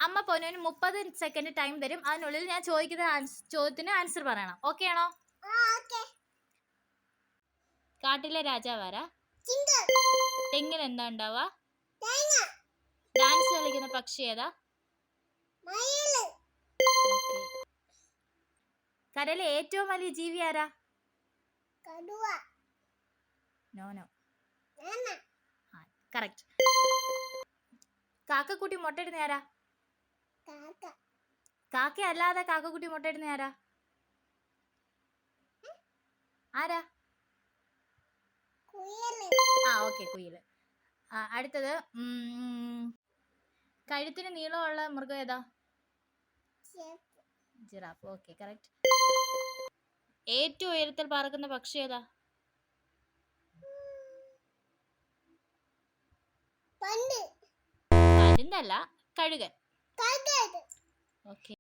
അമ്മ പൊന്നുവിന് 30 second time തരും. അതിനുള്ളിൽ ഞാൻ ചോദിക്കുന്ന ചോദ്യത്തിന് ആൻസർ പറയണം. ഓക്കെ ആണോ? കാട്ടിലെ രാജാവാരാ? തെങ്ങിന് എന്താ ഉണ്ടാവുക? ഡാൻസ് കളിക്കുന്ന പക്ഷി ഏതാ? കടലിലെ ഏറ്റവും വലിയ ജീവി ആരാ? നോ. കറക്റ്റ്. കാക്കക്കുട്ടി മുട്ടയിടുന്ന ആരാ? കാക്ക അല്ലാതെ കാക്കക്കുട്ടി മുട്ടയിടുന്ന ആരാ? ആരാ? ഓക്കെ, കുയില്. അടുത്തത്, കഴുത്തിന് നീളമുള്ള മൃഗം ഏതാ? ജിറാഫ്. Okay, correct. ഏറ്റവും ഉയരത്തിൽ പറക്കുന്ന പക്ഷി ഏതാ? പരുന്തല്ല, കഴുകൻ. ഓക്കെ.